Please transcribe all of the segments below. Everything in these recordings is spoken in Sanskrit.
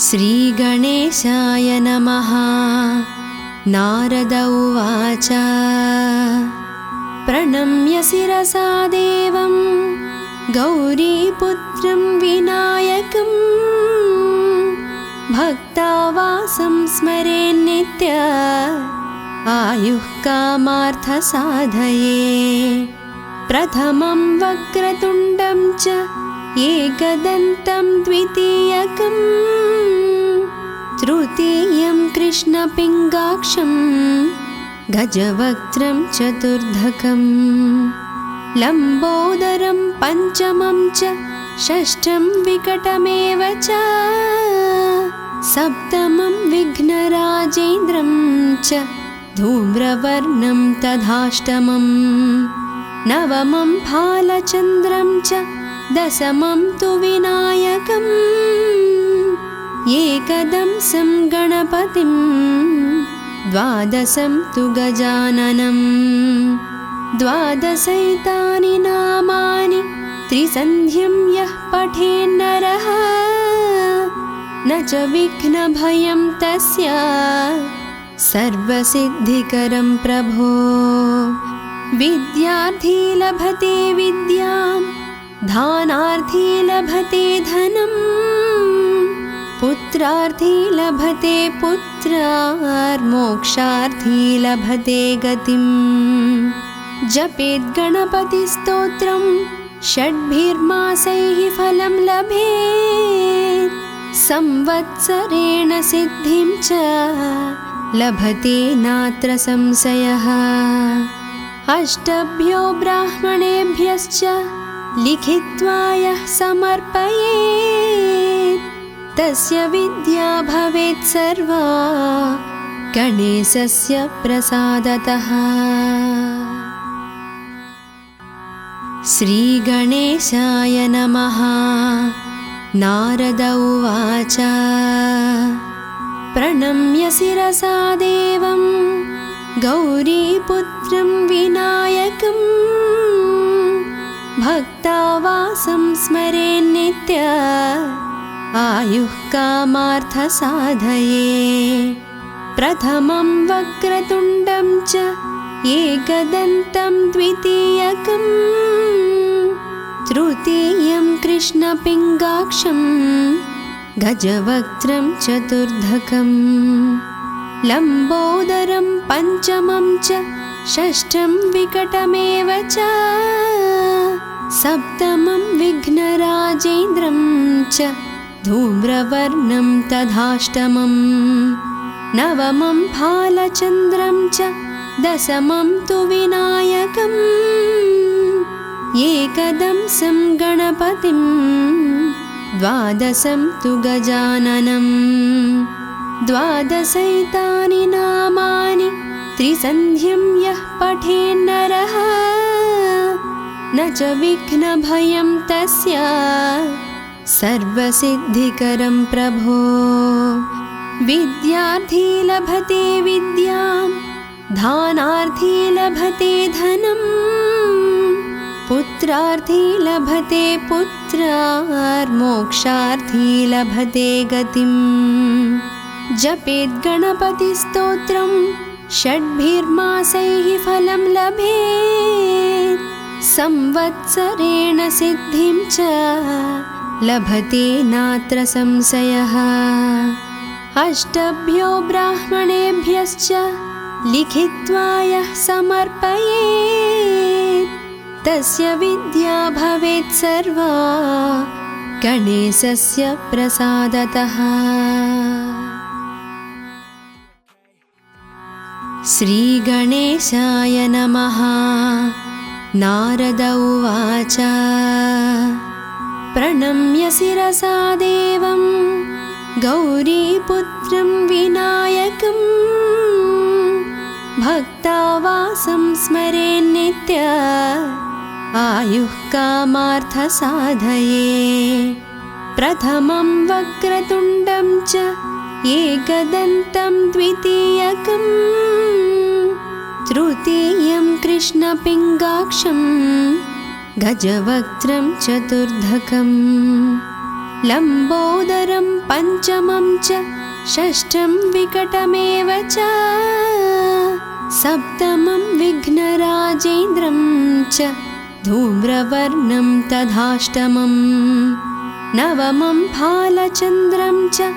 श्रीगणेशाय नमः। नारद उवाच प्रणम्य शिरसा देवं गौरीपुत्रं विनायकं भक्तावासं स्मरेन्नित्य आयुः कामार्थसाधये। प्रथमं वक्रतुण्डं च एकदन्तं द्वितीयकं तृतीयं कृष्णपिङ्गाक्षं गजवक्त्रं चतुर्धकं लम्बोदरं पञ्चमं च षष्ठं विकटमेव च सप्तमं विघ्नराजेन्द्रं च धूम्रवर्णं तथाष्टमं नवमं फालचन्द्रं च दशमं तु विनायकम् एकदंसं गणपतिं द्वादशं तु गजाननं द्वादशैतानि नामानि त्रिसन्ध्यं यः पठेन्नरः न च विघ्नभयं तस्य सर्वसिद्धिकरं प्रभो। विद्यार्थी लभते विद्यां धानार्थी लभते धनं पुत्रार्थी लभते पुत्रार्मोक्षार्थी लभते गतिं। जपेत् गणपतिस्तोत्रं षड्भिर्मासैः फलं लभेत् संवत्सरेण सिद्धिं च लभते नात्र संशयः। अष्टभ्यो ब्राह्मणेभ्यश्च लिखित्वा यः समर्पयेत् तस्य विद्या भवेत् सर्वा गणेशस्य प्रसादतः। श्रीगणेशाय नमः। नारद उवाच प्रणम्य शिरसा देवं गौरीपुत्रं विनायकं भक्तावासं स्मरेन्नित्य आयुः कामार्थसाधये। प्रथमं वक्रतुण्डं च एकदन्तं द्वितीयकं तृतीयं कृष्णपिङ्गाक्षं गजवक्त्रं चतुर्धकं लम्बोदरं पञ्चमं च षष्ठं विकटमेव च सप्तमं विघ्नराजेन्द्रं च धूम्रवर्णं तथाष्टमं नवमं फालचन्द्रं च दशमं तु विनायकम् एकदंसं गणपतिं द्वादशं तु गजाननं द्वादशैतानि नामानि त्रिसन्ध्यं यः पठेन्नरः न च विघ्नभयं तस्य सर्वसिद्धिकरं प्रभो। विद्यार्थी लभते विद्यां धानार्थी लभते धनं पुत्रार्थी लभते पुत्रार्मोक्षार्थी लभते गतिं। जपेत् गणपतिस्तोत्रं षड्भिर्मासैः फलं लभेत् संवत्सरेण सिद्धिं च लभते नात्र संशयः। अष्टभ्यो ब्राह्मणेभ्यश्च लिखित्वा यः समर्पयेत् तस्य विद्या भवेत् सर्वा गणेशस्य प्रसादतः। श्रीगणेशाय नमः। नारद उवाच प्रणम्य शिरसा देवं गौरीपुत्रं विनायकं भक्तावासं स्मरेन्नित्य आयुः कामार्थसाधये। प्रथमं वक्रतुण्डं च एकदन्तं द्वितीयकं तृतीयं कृष्णपिङ्गाक्षं गजवक्त्रं चतुर्धकं लम्बोदरं पञ्चमं च षष्ठं विकटमेव च सप्तमं विघ्नराजेन्द्रं च धूम्रवर्णं तथाष्टमं नवमं फालचन्द्रं च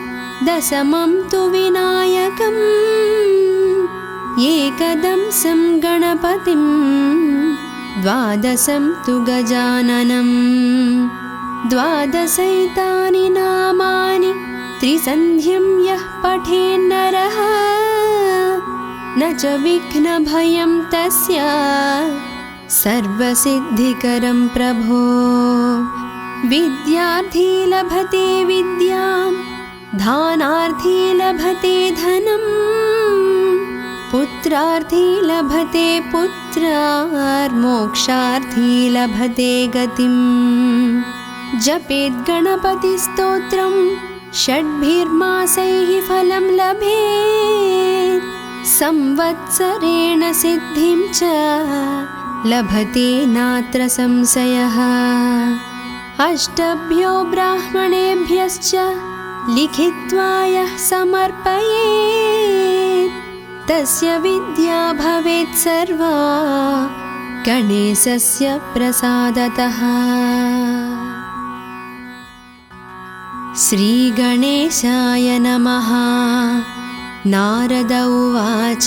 दशमं तु विनायकम् एकदंसं गणपतिं द्वादशं तु गजाननं द्वादशैतानि नामानि त्रिसन्ध्यं यः पठेन्नरः न च विघ्नभयं तस्य सर्वसिद्धिकरं प्रभो विद्यार्थी लभते विद्यां धानार्थी लभते धनम् पुत्रार्थी लभते पुत्रार्मोक्षार्थी लभते गतिम् जपेत् गणपतिस्तोत्रं षड्भिर्मासैः फलं लभेत् संवत्सरेण सिद्धिं च लभते नात्र संशयः अष्टभ्यो ब्राह्मणेभ्यश्च लिखित्वा यः समर्पयेत् तस्य विद्या भवेत् सर्वा गणेशस्य प्रसादतः। श्रीगणेशाय नमः। नारद उवाच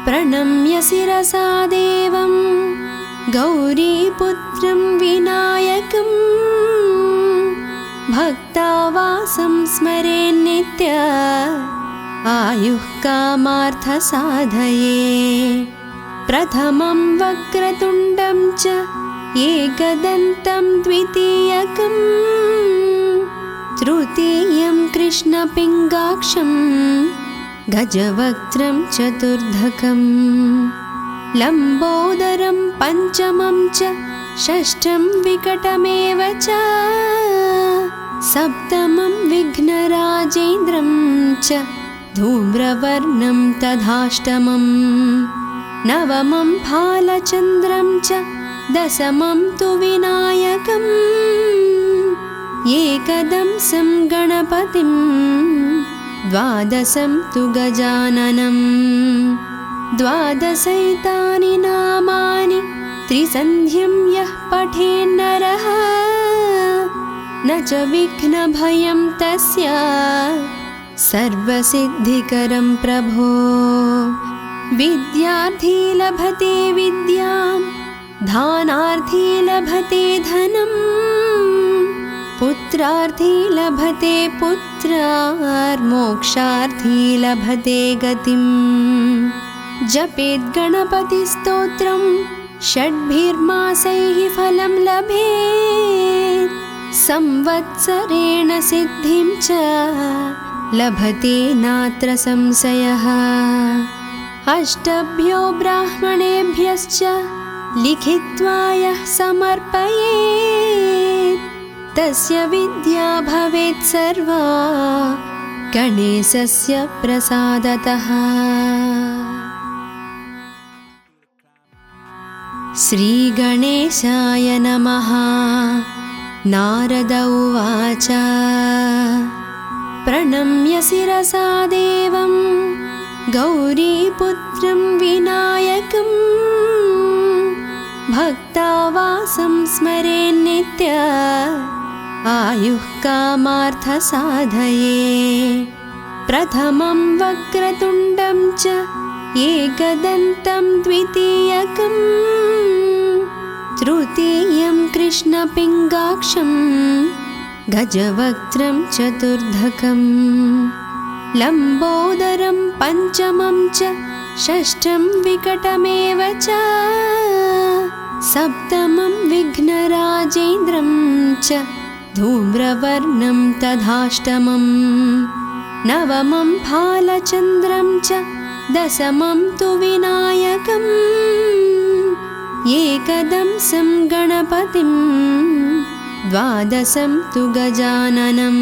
प्रणम्य शिरसा देवं गौरीपुत्रं विनायकं भक्तावासं स्मरेन्नित्य आयुः कामार्थसाधये प्रथमं वक्रतुण्डं च एकदन्तं द्वितीयकं तृतीयं कृष्णपिङ्गाक्षं गजवक्त्रं चतुर्धकं लम्बोदरं पञ्चमं च षष्ठं विकटमेव च सप्तमं विघ्नराजेन्द्रं च धूम्रवर्णं तथाष्टमं नवमं फालचन्द्रं च दशमं तु विनायकम् एकदंसं गणपतिं द्वादशं तु गजाननं द्वादशैतानि नामानि त्रिसन्ध्यं यः पठेन्नरः न च विघ्नभयं तस्य सर्वसिद्धिकरं प्रभो विद्यार्थी लभते विद्यां धानार्थी लभते धनम् पुत्रार्थी लभते पुत्रार्मोक्षार्थी लभते गतिम् जपेत् गणपतिस्तोत्रं षड्भिर्मासैः फलं लभेत् संवत्सरेण सिद्धिं च लभते नात्र संशयः अष्टभ्यो ब्राह्मणेभ्यश्च लिखित्वा यः समर्पयेत् तस्य विद्या भवेत् सर्वा गणेशस्य प्रसादतः। श्रीगणेशाय नमः। नारद उवाच प्रणम्य शिरसा देवं गौरीपुत्रं विनायकं भक्तावासं स्मरेन्नित्य आयुः कामार्थसाधये प्रथमं वक्रतुण्डं च एकदन्तं द्वितीयकं तृतीयं कृष्णपिङ्गाक्षं गजवक्त्रं चतुर्धकं लम्बोदरं पञ्चमं च षष्ठं विकटमेव च सप्तमं विघ्नराजेन्द्रं च धूम्रवर्णं तथाष्टमं नवमं फालचन्द्रं च दशमं तु विनायकम् एकदंसं गणपतिं द्वादशं तु गजाननं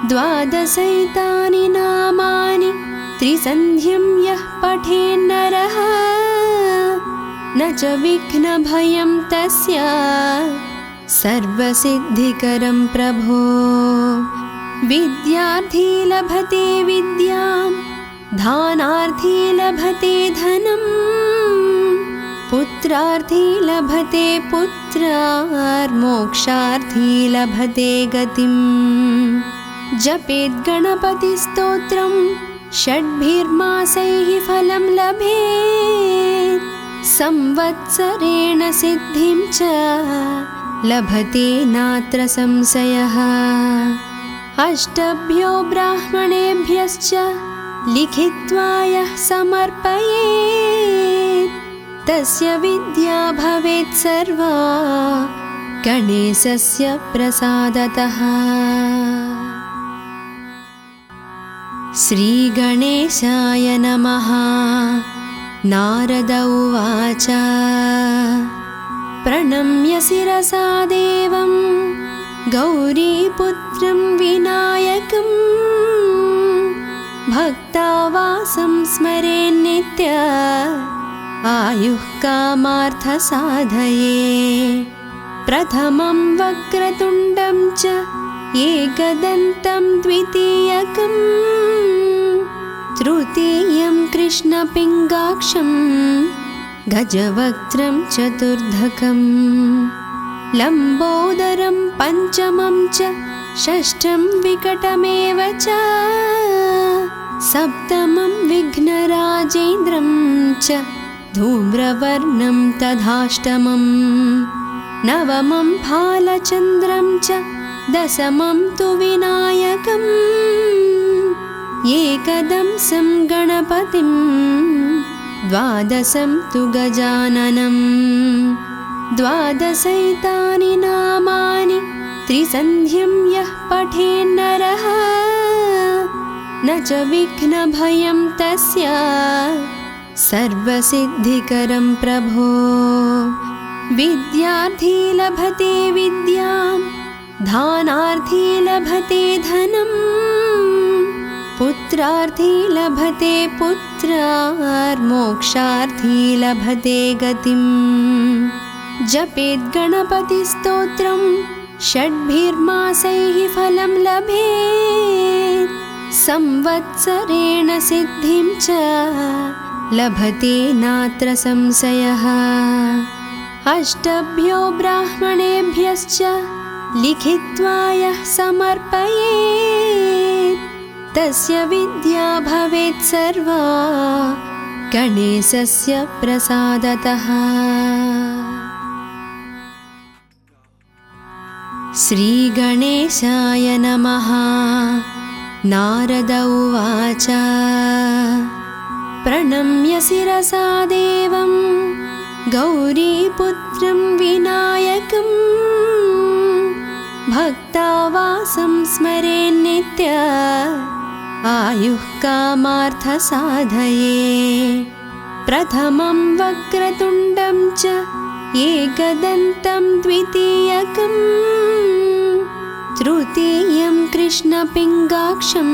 द्वादशैतानि नामानि त्रिसन्ध्यं यः पठेन्नरः न च विघ्नभयं तस्य सर्वसिद्धिकरं प्रभो। विद्यार्थी लभते विद्यां, दानार्थी लभते धनं, पुत्रार्थी लभते पुत्रार्मोक्षार्थी लभते गतिम्। जपेत् गणपतिस्तोत्रं षड्भिर्मासैः फलं लभेत्, संवत्सरेण सिद्धिं च लभते नात्र संशयः। अष्टभ्यो ब्राह्मणेभ्यश्च लिखित्वा यः समर्पयेत्, तस्य विद्या भवेत् सर्वा गणेशस्य प्रसादतः। श्रीगणेशाय नमः। नारद उवाच प्रणम्य शिरसा देवं गौरीपुत्रं विनायकं, भक्तावासं स्मरेन्नित्य आयुः कामार्थसाधये। प्रथमं वक्रतुण्डं च एकदन्तं द्वितीयकं, तृतीयं कृष्णपिङ्गाक्षं गजवक्त्रं चतुर्धकं, लम्बोदरं पञ्चमं च षष्ठं विकटमेव च, सप्तमं विघ्नराजेन्द्रं च धूम्रवर्णं तथाष्टमं, नवमं भालचन्द्रं च दशमं तु विनायकम्, एकदंसं गणपतिं द्वादशं तु गजाननं। द्वादशैतानि नामानि त्रिसन्ध्यं यः पठेन्नरः, न च विघ्नभयं तस्य सर्वसिद्धिकरं प्रभो। विद्यार्थी लभते विद्यां, दानार्थी लभते धनं, पुत्रार्थी लभते पुत्रार्मोक्षार्थी लभते गतिम्। जपेत् गणपतिस्तोत्रं षड्भिर्मासैः फलं लभेत्, संवत्सरेण सिद्धिं च लभते नात्र संशयः। अष्टभ्यो ब्राह्मणेभ्यश्च लिखित्वा यः समर्पयेत्, तस्य विद्या भवेत् सर्वा गणेशस्य प्रसादतः। श्रीगणेशाय नमः। नारद उवाच प्रणम्य शिरसा देवं गौरीपुत्रं विनायकं, भक्तावासं स्मरेन्नित्य आयुः कामार्थसाधये। प्रथमं वक्रतुण्डं च एकदन्तं द्वितीयकं, तृतीयं कृष्णपिङ्गाक्षं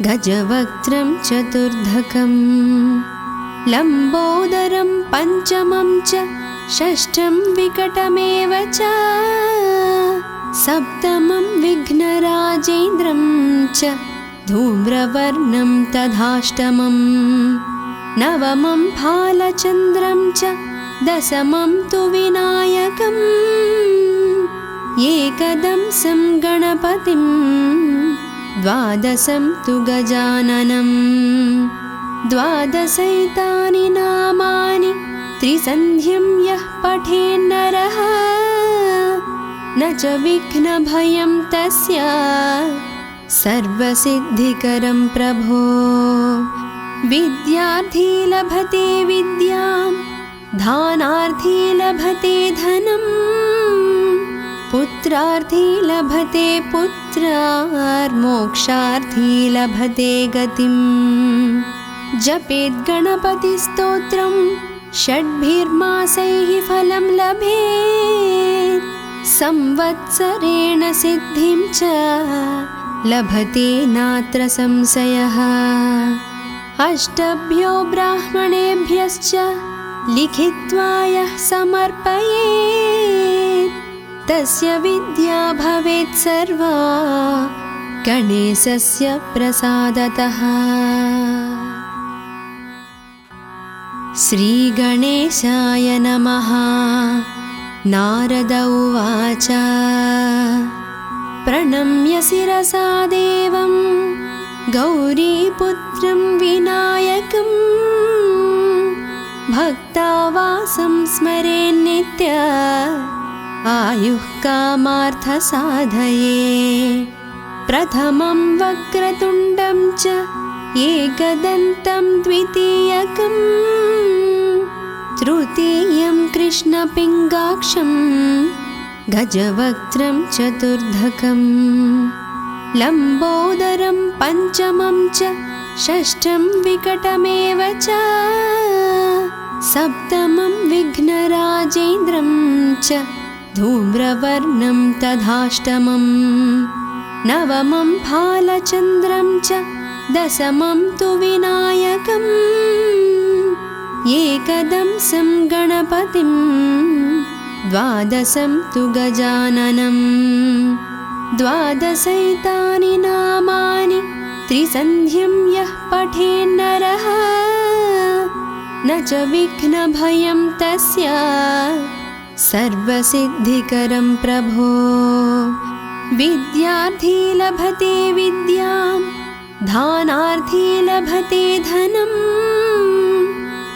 गजवक्त्रं चतुर्धकं, लम्बोदरं पञ्चमं च षष्ठं विकटमेव च, सप्तमं विघ्नराजेन्द्रं च धूम्रवर्णं तथाष्टमं, नवमं भालचन्द्रं च दशमं तु विनायकम्, एकदंसं गणपतिं द्वादशं तु गजाननं। द्वादशैतानि नामानि त्रिसन्ध्यं यः पठेन्नरः, न च विघ्नभयं तस्य सर्वसिद्धिकरं प्रभो। विद्यार्थी लभते विद्यां, दानार्थी लभते धनं, पुत्रार्थी लभते पुत्रार्मोक्षार्थी लभते गतिम्। जपेत् गणपतिस्तोत्रं षड्भिर्मासैः फलं लभेत्, संवत्सरेण सिद्धिं च लभते नात्र संशयः। अष्टभ्यो ब्राह्मणेभ्यश्च लिखित्वा यः समर्पयेत्, तस्य विद्या भवेत् सर्वा गणेशस्य प्रसादतः। श्रीगणेशाय नमः। नारद उवाच प्रणम्य शिरसा देवं गौरीपुत्रं विनायकं भक्तावासं स्मरेन्नित्य आयुः कामार्थसाधये। प्रथमं वक्रतुण्डं च एकदन्तं द्वितीयकं तृतीयं कृष्णपिङ्गाक्षं गजवक्त्रं चतुर्धकं लम्बोदरं पञ्चमं च षष्ठं विकटमेव च सप्तमं विघ्नराजेन्द्रं च धूम्रवर्णं तथाष्टमं नवमं फालचन्द्रं च दशमं तु विनायकम् एकदंसं गणपतिं द्वादशं तु गजाननं द्वादशैतानि नामानि त्रिसन्ध्यं यः पठेन्नरः न च विघ्नभयं तस्य सर्वसिद्धिकरं प्रभो। विद्यार्थी लभते विद्यां दानार्थी लभते धनं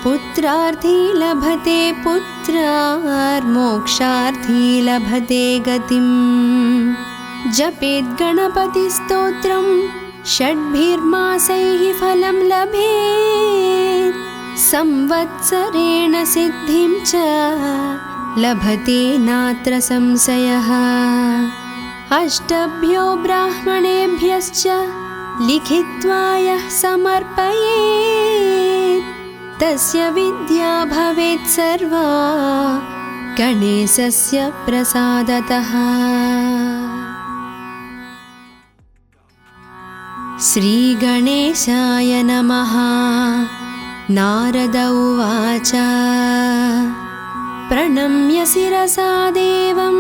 पुत्रार्थी लभते पुत्रार्मोक्षार्थी लभते गतिं। जपेत् गणपतिस्तोत्रं षड्भिर्मासैः फलं लभेत् संवत्सरेण सिद्धिं च लभते नात्र संशयः। अष्टभ्यो ब्राह्मणेभ्यश्च लिखित्वा यः समर्पयेत् तस्य विद्या भवेत् सर्वा गणेशस्य प्रसादतः। श्रीगणेशाय नमः। नारद उवाच प्रणम्य शिरसा देवं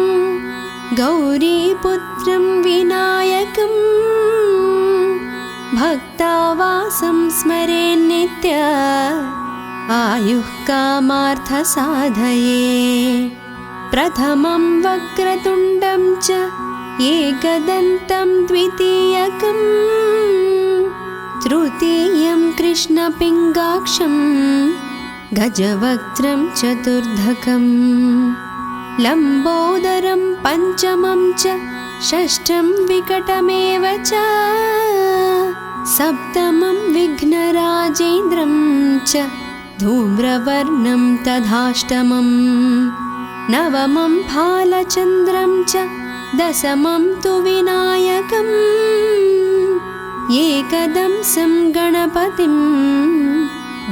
गौरीपुत्रं विनायकं भक्तावासं स्मरेन्नित्य आयुः कामार्थसाधये। प्रथमं वक्रतुण्डं च एकदन्तं द्वितीयकं तृतीयं कृष्णपिङ्गाक्षं गजवक्त्रं चतुर्धकं लम्बोदरं पञ्चमं च षष्ठं विकटमेव च सप्तमं विघ्नराजेन्द्रं च धूम्रवर्णं तथाष्टमं नवमं फालचन्द्रं च दशमं तु विनायकम् एकदंसं गणपतिं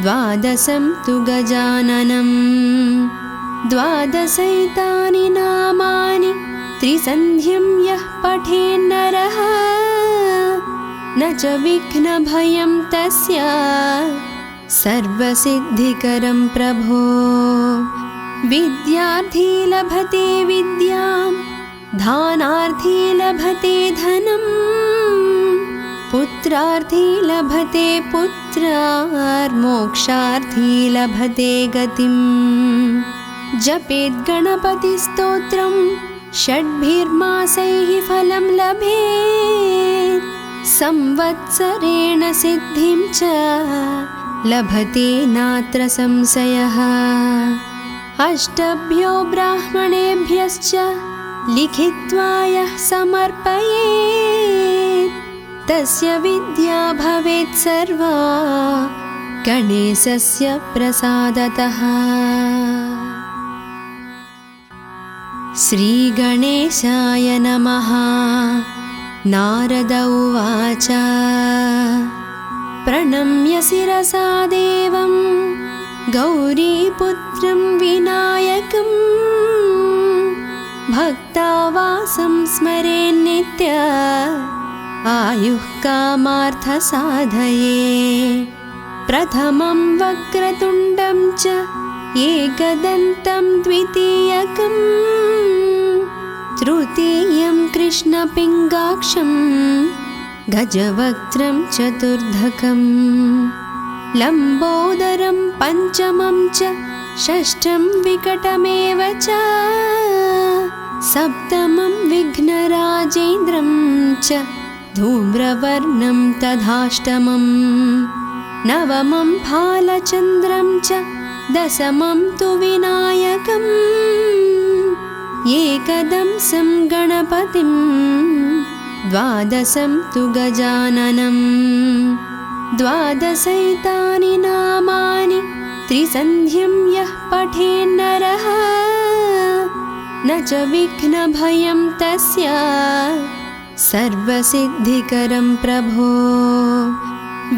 द्वादशं तु गजाननं द्वादशैतानि नामानि त्रिसन्ध्यं यः पठेन्नरः न च विघ्नभयं तस्य सर्वसिद्धिकरं प्रभो। विद्यार्थी लभते विद्यां दानार्थी लभते धनं पुत्रार्थी लभते पुत्रार्मोक्षार्थी लभते गतिं। जपेत् गणपतिस्तोत्रं षड्भिर्मासैः फलं लभेत् संवत्सरेण सिद्धिं च लभते नात्र संशयः। अष्टभ्यो ब्राह्मणेभ्यश्च लिखित्वा यः समर्पयेत् तस्य विद्या भवेत् सर्वा गणेशस्य प्रसादतः। श्रीगणेशाय नमः। नारद उवाच प्रणम्य शिरसा देवं गौरीपुत्रं विनायकं भक्तावासं स्मरेन्नित्य आयुः कामार्थसाधये। प्रथमं वक्रतुण्डं च एकदन्तं द्वितीयकं तृतीयं कृष्णपिङ्गाक्षं गजवक्त्रं चतुर्धकं लम्बोदरं पञ्चमं च षष्ठं विकटमेव च सप्तमं विघ्नराजेन्द्रं च धूम्रवर्णं तथाष्टमं नवमं फालचन्द्रं च दशमं तु विनायकम् एकदंसं गणपतिं द्वादशं तु गजाननं द्वादशैतानि नामानि त्रिसन्ध्यं यः पठेन्नरः न च विघ्नभयं तस्य सर्वसिद्धिकरं प्रभो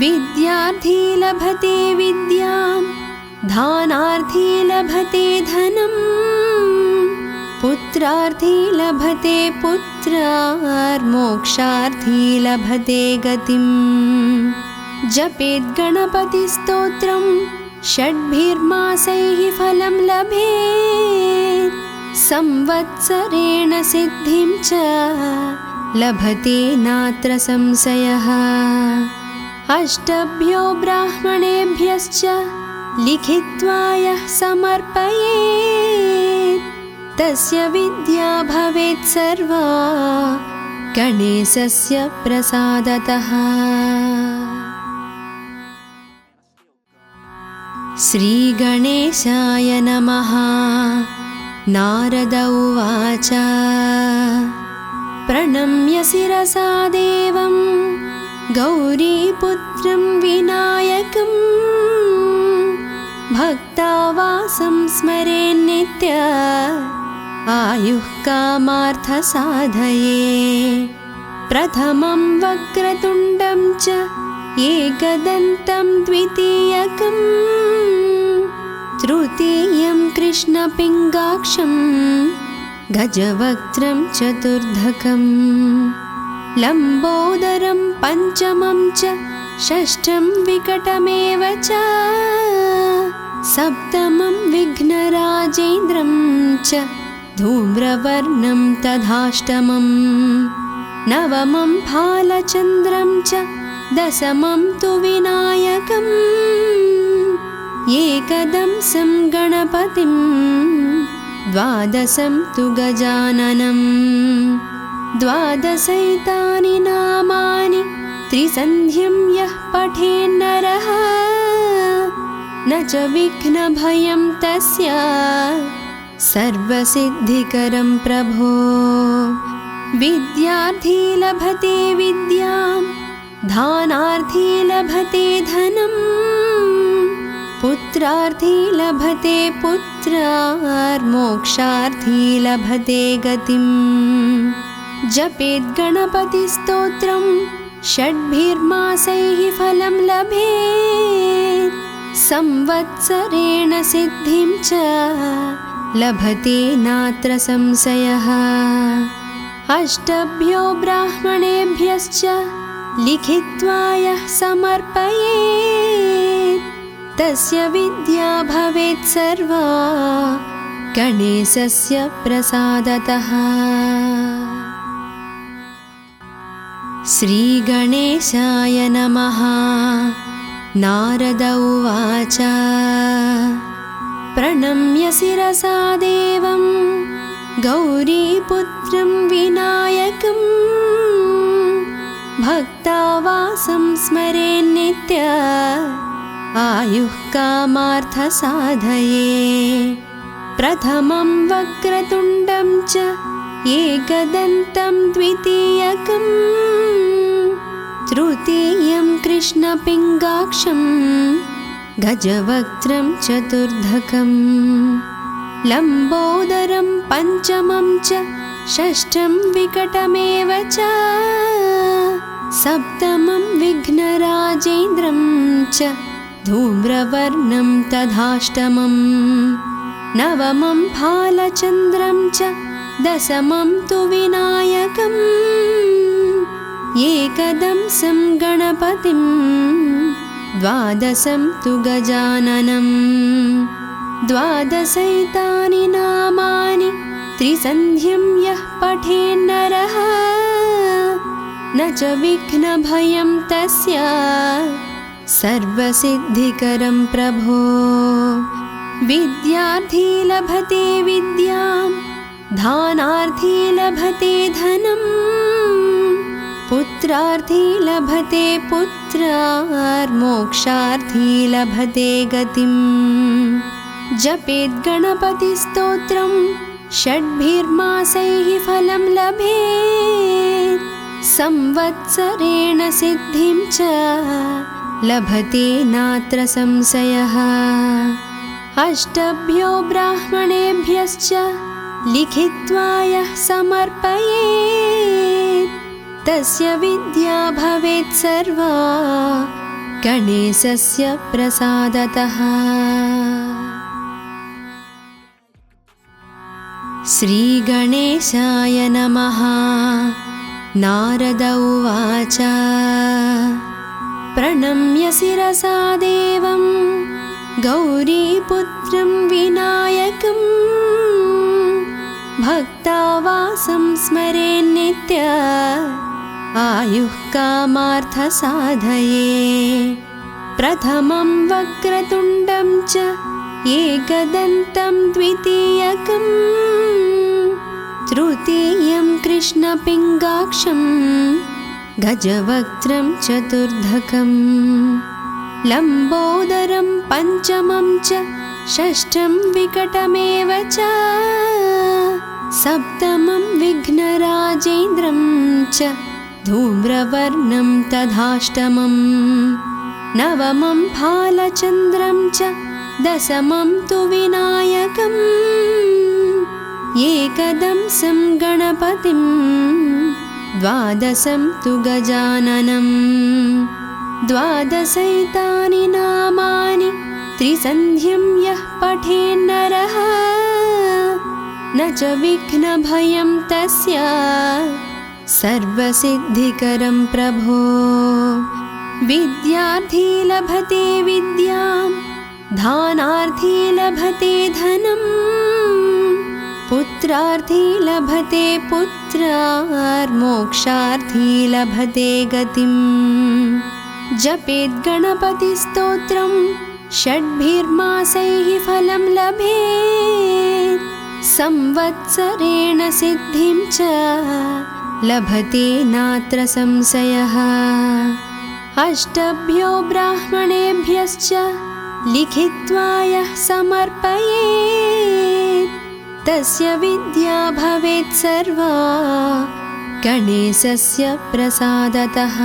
विद्यार्थी लभते विद्यां दानार्थी लभते धनं पुत्रार्थी लभते पुत्रार्मोक्षार्थी लभते गतिं जपेद् गणपतिस्तोत्रं षड्भिर्मासैः फलं लभेत् संवत्सरेण सिद्धिं च लभते नात्र संशयः अष्टभ्यो ब्राह्मणेभ्यश्च लिखित्वा यः समर्पयेत् तस्य विद्या भवेत् सर्वा गणेशस्य प्रसादतः। श्रीगणेशाय नमः। नारद उवाच प्रणम्य शिरसा देवं गौरीपुत्रं विनायकं भक्तावासं स्मरेन्नित्य आयुः कामार्थसाधये प्रथमं वक्रतुण्डं च एकदन्तं द्वितीयकं तृतीयं कृष्णपिङ्गाक्षं गजवक्त्रं चतुर्धकं लम्बोदरं पञ्चमं च षष्ठं विकटमेव च सप्तमं विघ्नराजेन्द्रं च धूम्रवर्णं तथाष्टमं नवमं फालचन्द्रं च दशमं तु विनायकम् एकदंसं गणपतिं द्वादशं तु गजाननं द्वादशैतानि नामानि त्रिसन्ध्यं यः पठेन्नरः न च विघ्नभयं तस्य सर्वसिद्धिकरं प्रभो विद्यार्थी लभते विद्यां दानार्थी लभते धनं पुत्रार्थी लभते पुत्रार्मोक्षार्थी लभते गतिं जपेद् गणपतिस्तोत्रं षड्भिर्मासैः फलं लभेत् संवत्सरेण सिद्धिं च लभते नात्र संशयः अष्टभ्यो ब्राह्मणेभ्यश्च लिखित्वा यः समर्पयेत् तस्य विद्या भवेत् सर्वा गणेशस्य प्रसादतः। श्रीगणेशाय नमः। नारद उवाच प्रणम्य शिरसा देवं गौरीपुत्रं विनायकं भक्तावासं स्मरेन्नित्य आयुः कामार्थसाधये प्रथमं वक्रतुण्डं च एकदन्तं द्वितीयकं तृतीयं कृष्णपिङ्गाक्षं गजवक्त्रं चतुर्धकं लम्बोदरं पञ्चमं च षष्ठं विकटमेव च सप्तमं विघ्नराजेन्द्रं च धूम्रवर्णं तथाष्टमं नवमं फालचन्द्रं च दशमं तु विनायकम् एकदंसं गणपतिं द्वादशं तु गजाननं द्वादशैतानि नामानि त्रिसन्ध्यं यः पठेन्नरः न च विघ्नभयं तस्य सर्वसिद्धिकरं प्रभो। विद्यार्थी लभते विद्यां धानार्थी लभते धनं पुत्रार्थी लभते पुत्रार्मोक्षार्थी लभते गतिम्। जपेद् गणपतिस्तोत्रं षड्भिर्मासैः फलं लभेत् संवत्सरेण सिद्धिं च लभते नात्र संशयः। अष्टभ्यो ब्राह्मणेभ्यश्च लिखित्वा यः समर्पयेत् तस्य विद्या भवेत् सर्वा गणेशस्य प्रसादतः। श्रीगणेशाय नमः। नारद उवाच प्रणम्य शिरसा देवं गौरीपुत्रं विनायकं भक्तावासं स्मरेन्नित्य आयुः कामार्थसाधये। प्रथमं वक्रतुण्डं च एकदन्तं द्वितीयकं तृतीयं कृष्णपिङ्गाक्षं गजवक्त्रं चतुर्धकं लम्बोदरं पञ्चमं च षष्ठं विकटमेव च सप्तमं विघ्नराजेन्द्रं च धूम्रवर्णं तथाष्टमं नवमं भालचन्द्रं च दशमं तु विनायकम् एकदंसं गणपतिं द्वादशं तु गजाननं द्वादशैतानि नामानि त्रिसन्ध्यं यः पठेन्नरः न च विघ्नभयं तस्य सर्वसिद्धिकरं प्रभो। विद्यार्थी लभते विद्यां धानार्थी लभते धनं पुत्रार्थी लभते पुत्रार्मोक्षार्थी लभते गतिम्। जपेद् गणपतिस्तोत्रं षड्भिर्मासैः फलं लभेत् संवत्सरेण सिद्धिं च लभते नात्र संशयः। अष्टभ्यो ब्राह्मणेभ्यश्च लिखित्वा यः समर्पयेत् तस्य विद्या भवेत् सर्वा गणेशस्य प्रसादतः।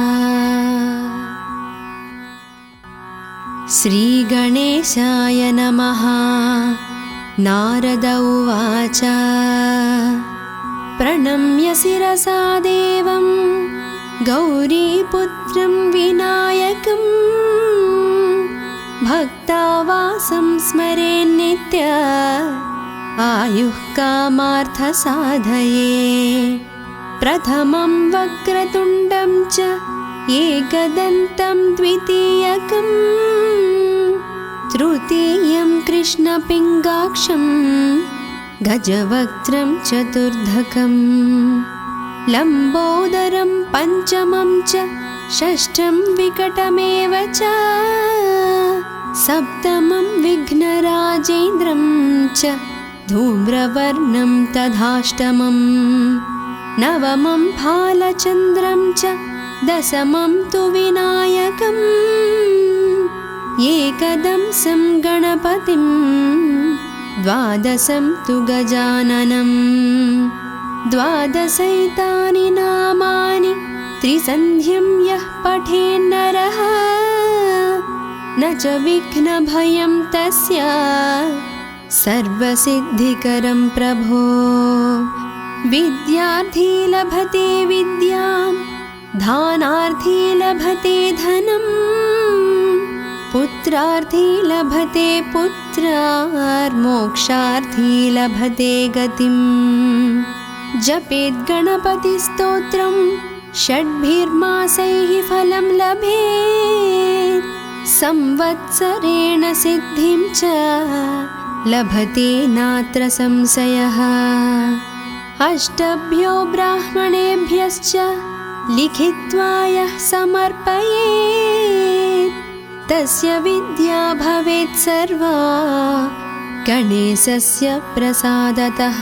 श्रीगणेशाय नमः। नारद उवाच प्रणम्य शिरसा देवं गौरीपुत्रं विनायकं भक्तावासं स्मरेन्नित्य आयुः कामार्थसाधये। प्रथमं वक्रतुण्डं च एकदन्तं द्वितीयकं तृतीयं कृष्णपिङ्गाक्षं गजवक्त्रं चतुर्धकं लम्बोदरं पञ्चमं च षष्ठं विकटमेव च सप्तमं विघ्नराजेन्द्रं च धूम्रवर्णं तथाष्टमं नवमं भालचन्द्रं च दशमं तु विनायकम् एकदंसं गणपतिं द्वादशं तु गजाननं द्वादशैतानि नामानि त्रिसन्ध्यं यः पठेन्नरः न च विघ्नभयं तस्य सर्वसिद्धिकरं प्रभो। विद्यार्थी लभते विद्यां धानार्थी लभते धनं पुत्रार्थी लभते पुत्रार्मोक्षार्थी लभते गतिम्। जपेद् गणपतिस्तोत्रं षड्भिर्मासैः फलं लभेत् संवत्सरेण सिद्धिं च लभते नात्र संशयः। अष्टभ्यो ब्राह्मणेभ्यश्च लिखित्वा यः समर्पयेत् तस्य विद्या भवेत् सर्वा गणेशस्य प्रसादतः।